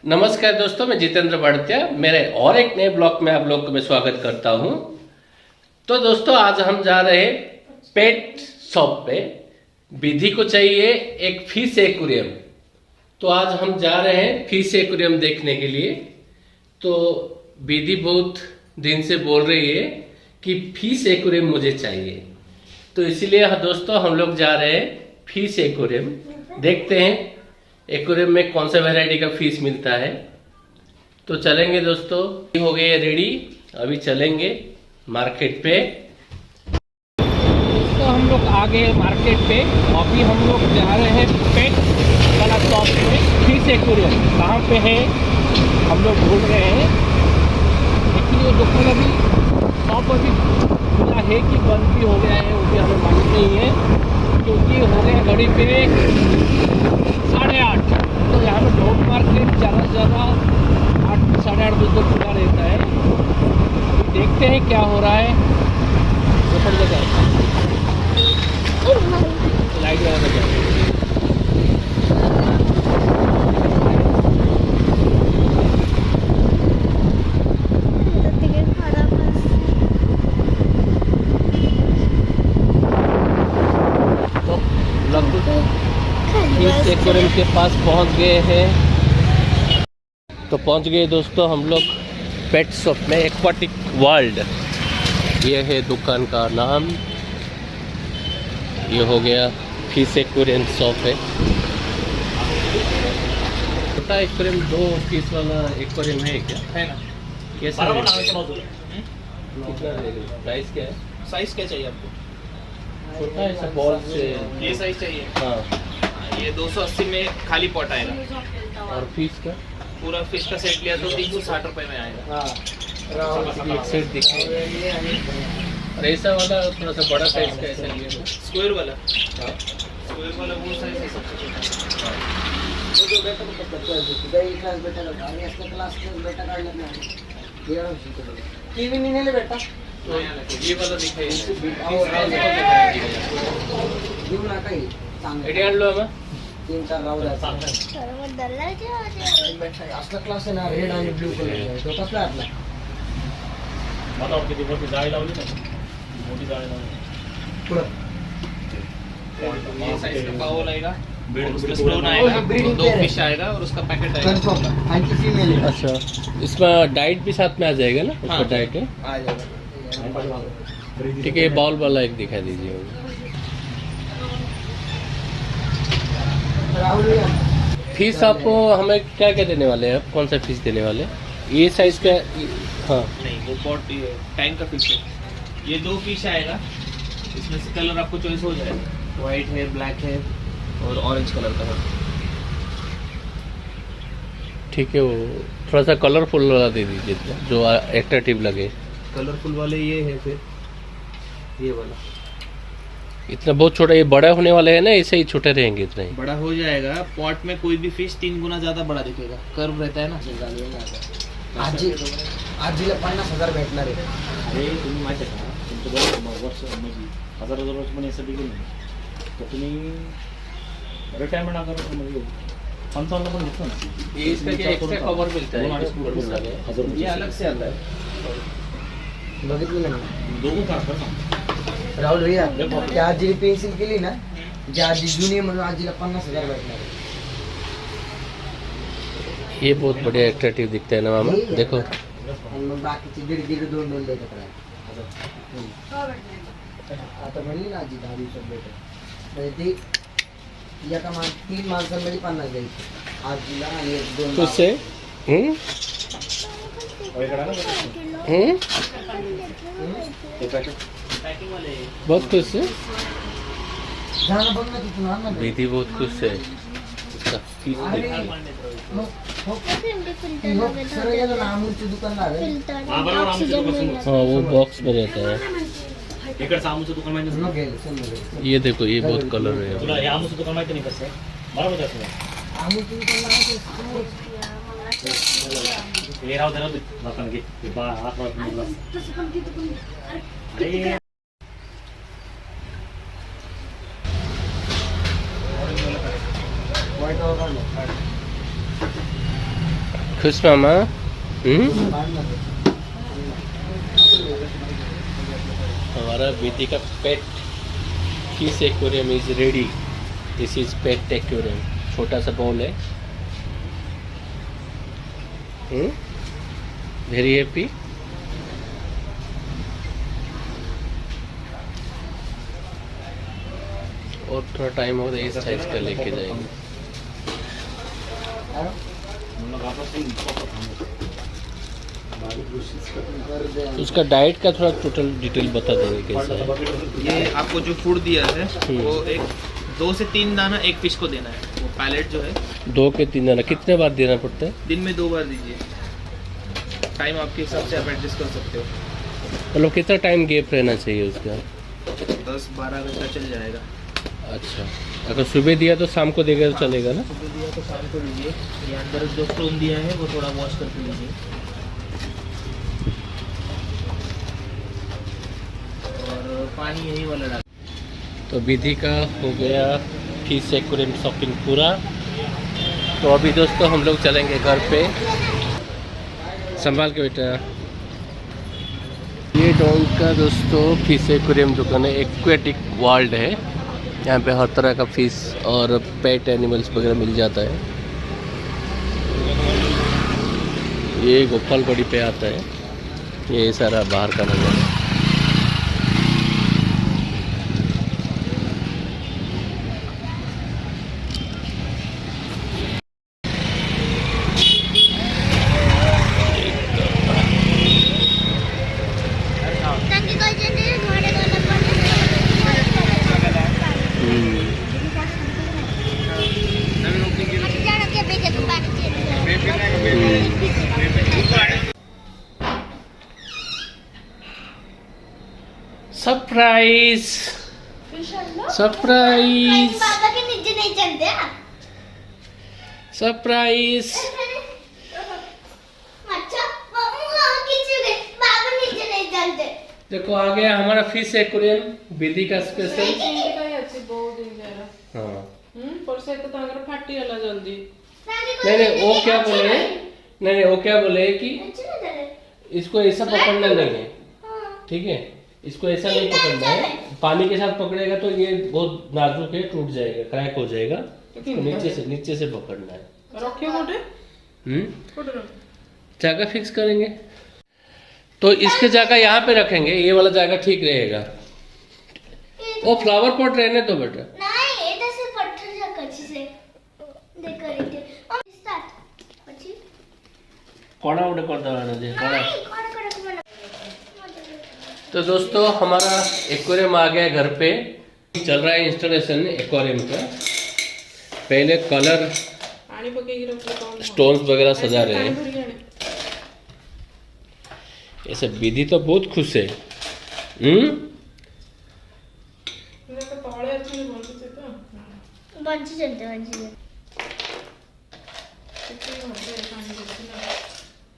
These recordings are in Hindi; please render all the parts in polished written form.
नमस्कार दोस्तों, मैं जितेंद्र भाड़तिया मेरे और एक नए ब्लॉग में आप लोग को मैं स्वागत करता हूं। तो दोस्तों, आज हम जा रहे हैं पेट शॉप पे। विधि को चाहिए एक फिश एक्वेरियम, तो आज हम जा रहे हैं फिश एक्वेरियम देखने के लिए। तो विधि बहुत दिन से बोल रही है कि फिश एक्वेरियम मुझे चाहिए, तो इसीलिए दोस्तों हम लोग जा रहे हैं फिश एक्वेरियम। देखते हैं एक्वेरियम में कौन सा वैरायटी का फिश मिलता है। तो चलेंगे दोस्तों, हो गए रेडी, अभी चलेंगे मार्केट पे। तो हम लोग आ गए मार्केट पे, अभी हम लोग जा रहे हैं पेट वाला शॉप पे। फिश एक्वेरियम कहाँ पे है हम लोग ढूंढ रहे हैं, लेकिन वो दुकान अभी शॉप अभी खुला है कि बंद भी हो गया है वो भी हमें मालूम नहीं है, क्योंकि हो गए घड़ी पे 8:30। तो यहाँ पे डॉग मार्केट ज़्यादा से ज़्यादा 8 साढ़े 8 बजे तक खुला रहता है। अभी देखते हैं क्या हो रहा है। लाइट लगा फिश एक्वेरियम के पास पहुंच गए हैं। तो पहुंच गए दोस्तों हम लोग पेट शॉप में, एक्वाटिक वर्ल्ड ये है दुकान का नाम। ये हो गया फिश एक्वेरियम शॉप है। छोटा एक्वेरियम, 2 पीस वाला एक्वेरियम है क्या? है ना। कैसा है? कितना रहेगा? प्राइस क्या है? साइज क्या चाहिए आपको? छोटा ऐसा बॉल से ये साइज चाहिए? हाँ। ये 280 में खाली पॉट आएगा। और फिश का पूरा फिश का सेट लिया तो 360 रुपए में आएगा। एक सेट दिखाएगा। और ऐसा वाला थोड़ा सा बड़ा साइज का ऐसा लिया तो स्क्वायर वाला? हाँ, स्क्वायर वाला वो साइज है सबसे छोटा। तो ये वाला दिखाइए। एटी लो हमें 3-4 राहू द्या. असला क्लास आहे ना, रेड आणि ब्लू कलर तो कसला आपला बताओ किती मोठी जाळी लावली ना, मोठी जाळी लावली पुढं. ये साइज का बाउल आएगा, उसका स्टोन आएगा, 2 फिश आएगा और उसका पैकेट आएगा। कंफर्म आणि फीमेल है. अच्छा, इसमें डाइट भी साथ में आ जाएगा ना? उसका डाइट है, आ जाएगा. ठीक है। बॉल वाला एक दिखा दीजिए। राहुल फीस आपको हमें क्या क्या देने वाले हैं? आप कौन सा फीस देने वाले हैं? ये साइज का? हाँ नहीं, वो पॉट टैंक का फिश है। ये 2 फिश आएगा, इसमें से कलर आपको चॉइस हो जाएगा। वाइट है, ब्लैक है और ऑरेंज कलर का है। ठीक है, वो थोड़ा सा कलरफुल वाला दे दीजिए जो एट्रैक्टिव लगे। कलरफुल वाले ये है, फिर ये वाला इतना बहुत छोटा, ये बड़ा होने वाले हैं ना, ऐसे ही छोटे रहेंगे इतने ही? बड़ा हो जाएगा। पॉट में कोई भी फिश 3 गुना ज्यादा बड़ा दिखेगा, कर्व रहता है ना। आजीला 50,000 भेटणार आहे. अरे तुम्ही माहिती आहे का, तुमचं वर्ष म्हणजे हजार वर्ष पण यासाठी गेलं नाही तर तुम्ही रिटायरमेंट आकार म्हणजे 55 पण घेतलं ना. ये इसका क्या एक्स्ट्रा कवर मिलता है? ये अलग से आता है। बघितलं नाही दोघं का ना. राहुल भैया, त्या आजीने पेन्सिल केली ना, ज्या आजी जुनी आहे म्हणून आजीला 50,000 भेटणार आहे. ये बहुत बढ़िया एट्रैक्टिव दिखता है ना मामा, देखो। आणि मग बाकीचे 1.5 2 देतात राहिले. आता म्हणली ना आजी 10 दिवसात भेटत, म्हणजे ती एका 3 माणसांमध्ये 50 द्यायची आजीला आणि 1-2 खुश से बहुत खुश है। जाणं बघ ना तिथून आण ना. विधि बहुत खुश है। इसका फीस अरे मग सरळ गेलं ना अमूलचे दुकानदार आहे. हाँ, वो बॉक्स में रहता है। इकडचं आमूचं दुकान माहिती मग गेलं समोर ये देखो, ये बहुत कलर है। तुला हे आमूचं दुकान माहिती नाही कसं आहे? बरोबर आहे. अमूलचे दुकानदार आहे हे राहू दे ना, दुकान घे. हे 8 वाजता अरे वाईट खुश मामा हमारा विधि का pet fish aquarium is ready. This is pet aquarium. छोटा सा बॉल है। Very happy. और थोड़ा टाइम हो तो इस साइज का लेके जाएंगे। तो उसका डाइट का थोड़ा टोटल डिटेल बता देंगे कैसा है। ये आपको जो फूड दिया है वो एक 2 से 3 दाना एक फिश को देना है। वो पैलेट जो है 2 के 3 दाना कितने बार देना पड़ता है? दिन में 2 बार दीजिए। टाइम आपके हिसाब से आप एडजस्ट कर सकते हो। मतलब कितना टाइम गैप रहना चाहिए उसका? 10-12 घंटा चल जाएगा। अच्छा, अगर सुबह दिया तो शाम को देगा तो चलेगा ना? सुबह दिया तो शाम को लीजिए। ये अंदर जो स्टोन दिया है वो थोड़ा वॉश करके लीजिए। और पानी यही वाला डाल। तो विधि का हो गया फिश एक्वेरियम शॉपिंग पूरा। तो अभी दोस्तों हम लोग चलेंगे घर पे। संभाल के बेटा। ये डॉन का दोस्तों फिश एक्वेरियम दुकान है। एक्वेटिक वर्ल्ड है। यहाँ पे हर तरह का फिश और पेट एनिमल्स वगैरह मिल जाता है। ये गोपालगढ़ी पे आता है। ये सारा बाहर का नज़ारा है। सरप्राइज सरप्राइज बाबा के नीचे नहीं चलते सरप्राइज। अच्छा किसी बाबा नीचे नहीं चलते। देखो आ गया हमारा फिश एक्वेरियम विधि का स्पेशल। हाँ जल्दी नहीं नहीं वो क्या बोले, नहीं नहीं वो क्या बोले कि इसको ऐसा पकड़ना नहीं है, ठीक है? इसको ऐसा नहीं पकड़ना है। पानी के साथ पकड़ेगा तो ये बहुत नाजुक है, टूट जाएगा, क्रैक हो जाएगा। तो नीचे से पकड़ना है। जगह फिक्स करेंगे तो इसके जगह यहाँ पे रखेंगे। ये वाला जगह ठीक रहेगा। वो फ्लावर पॉट रहने दो बेटा। नहीं এটা से पत्थर जा कच्ची से देख रही स्टार्ट अच्छी कोड़ा उड़े कर दवाना दे कोड़ा। नहीं कोड़ा तो दोस्तों हमारा एक्वेरियम आ गया घर पे। चल रहा है इंस्टॉलेशन एक्वेरियम का। पहले कलर स्टोन्स वगैरह सजा रहे हैं। ऐसे विधि तो बहुत खुश है। बंची चलते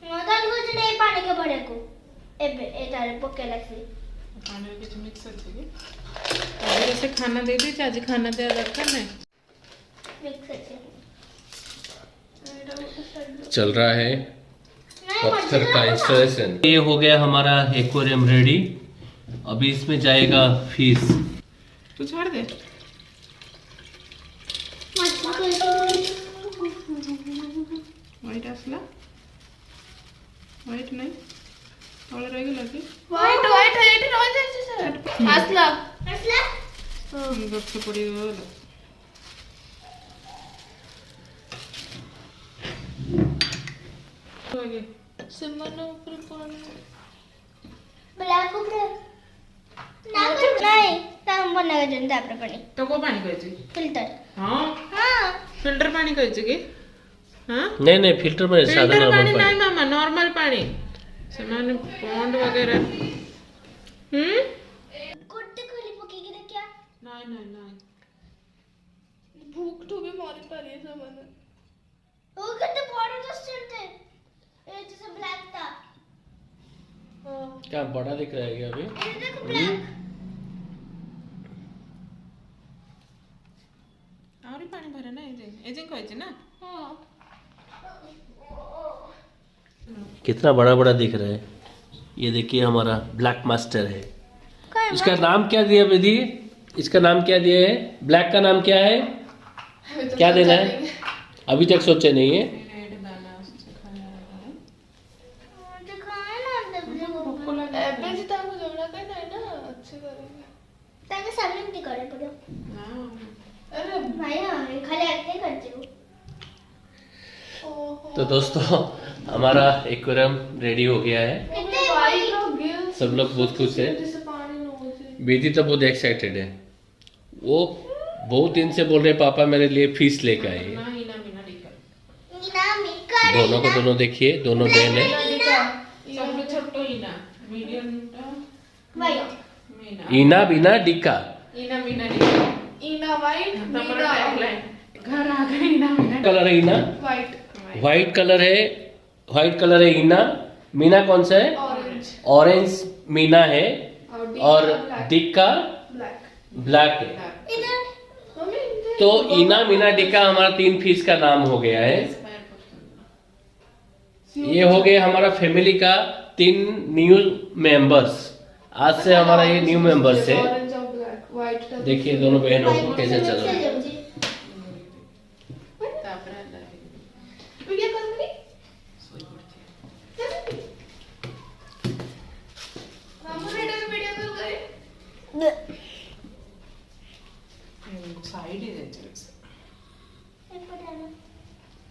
मदन कुछ नहीं पानी के भरे को एबे एटारे पकेला से पानी में कुछ मिक्स अच्छे की अभी जैसे खाना दे दी आज खाना दे दरकार नहीं मिक्स अच्छे चल रहा है पत्थर का इंस्टॉलेशन। ये हो गया हमारा एक्वेरियम रेडी। अभी इसमें जाएगा फिश। तू छोड़ दे व्हाइट असला व्हाइट नहीं थोड़ा रहेगा लगे व्हाइट असला असला गप से पड़ी गयो लगे ସେମାନେ ଉପରେ କଣ ବ୍ଲାକ୍ ଉପରେ ନା नहीं ତାମ ବନେଇବା ଜন্য ତାପରେ ପାଣି तो को पानी कहछि फिल्टर हां हां फिल्टर पानी कहछि की हां नहीं नहीं फिल्टर में सादा फिल्टर नॉर्मल पानी नहीं पानी। मामा नॉर्मल पानी ସେମାନେ पॉन्ड वगैरह ଗୋଟେ ଖୋଲି ପକେଇକି ଦେଖିଆ नहीं नहीं नहीं ଭୁକ ଠୁ ବି ମରି ପାରିବେ ସେମାନେ ଓ କେତେ ବଡ ରେସ୍ଟୁରାଣ୍ଟ है ये जैसे ब्लैक था क्या बड़ा दिख रहा है क्या अभी? ये देखो ब्लैक और पानी भरे ना ए जे कहछि ना हां कितना बड़ा बड़ा दिख रहा है। ये देखिए हमारा ब्लैक मास्टर है। इसका नाम क्या दिया विधि? इसका नाम क्या दिया है? ब्लैक का नाम क्या है? क्या देना है? अभी तक सोचे नहीं है। रेड दाना उससे खाया है। एवरेज ताको जेवढा काही नाही ना अच्छे करेंगे त्याच्या सामने ती करे पडो हाँ। अरे नाही हा खाली ऐकते करते हो ओहो तो दोस्तों हमारा एक्वेरियम रेडी हो गया है। कितने वाइट और गिल्स सब लोग बहुत खुश है। जैसे पानी न हो जाए विधि तो बहुत एक्साइटेड है। वो बहुत दिन से बोल रहे पापा मेरे लिए फिश लेके आए। ना हीना मीना डिका मीना मिका दोनों को दोनों देखिए, दोनों बहन है। सबसे छोटो हीना मीडियम वाई मीना ईना बिना डिका। हीना मीना डिका इना वाइट हमारा टैगलाइन घर आ गए हीना मीना कलर है ईना, वाइट व्हाइट कलर है, व्हाइट कलर है ईना। मीना कौन सा है? ऑरेंज ऑरेंज मीना है और डिक्का ब्लैक ब्लैक है। इधर मम्मी तो ईना मीना डिक्का हमारा 3 फिश का नाम हो गया है। ये हो गया हमारा फैमिली का 3 न्यू मेंबर्स। आज से हमारा ये न्यू मेंबर्स है। ऑरेंज और ब्लैक वाइट देखिए दोनों बहनों को कैसे चल रहा है। तू क्या कर रही मामू ने इधर वीडियो कॉल करे साइड ही देते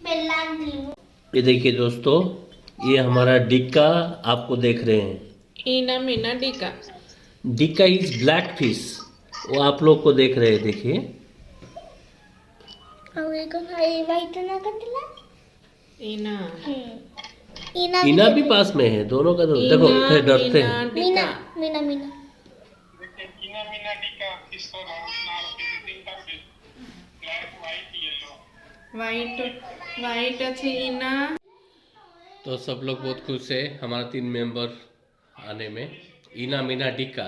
बेलान दिलू ये देखिए दोस्तों, ये हमारा डिक्का आपको देख रहे हैं। हीना मीना डिका डिक्का इज ब्लैक फिश, वो आप लोग को देख रहे हैं। देखिए और एक भाई वाइट ना कर दिला हीना इना ईना भी पास में है, दोनों का देखो फिर डरते हैं। मीना मीना मीना वाइट वाइट अच्छे हीना तो सब लोग बहुत खुश है हमारा 3 मेंबर आने में। ईना मीना डिक्का।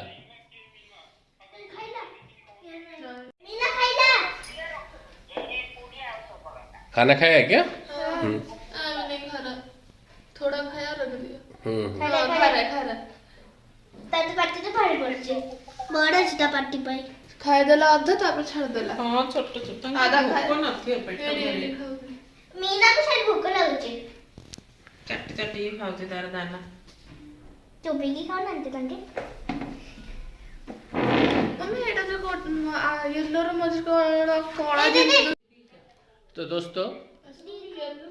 मीना खाइला खाना खाया है क्या? मैंने नहीं खाना थोड़ा खाया रख दिया हम्म। खा रहा ताते पार्टी तो भारी पड़ছে बड़ा छिटा पार्टी पाई खाए देला अधा तापर छाड़ देला हाँ छोटो छोटो आधा खाए। भूख नथी पेट एडी एडी भरी खाऊ मीना को शायद भूख लाଗୁଛି चट्टी चट्टी खाऊचे तार दाना चोबेगी खाओ ना तांके मम्मी एटा जो येलो रो मज को कोड़ा दीदी तो दोस्तों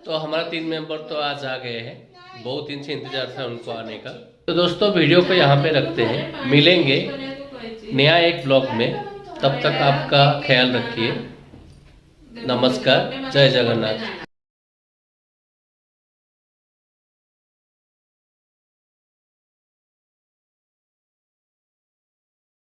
तो हमारा 3 मेंबर तो आज आ गए हैं। बहुत दिन से इंतजार था उनको आने का। तो दोस्तों वीडियो को यहाँ पे रखते हैं, मिलेंगे नया एक ब्लॉग में। तब तक आपका ख्याल रखिए। नमस्कार, जय जगन्नाथ।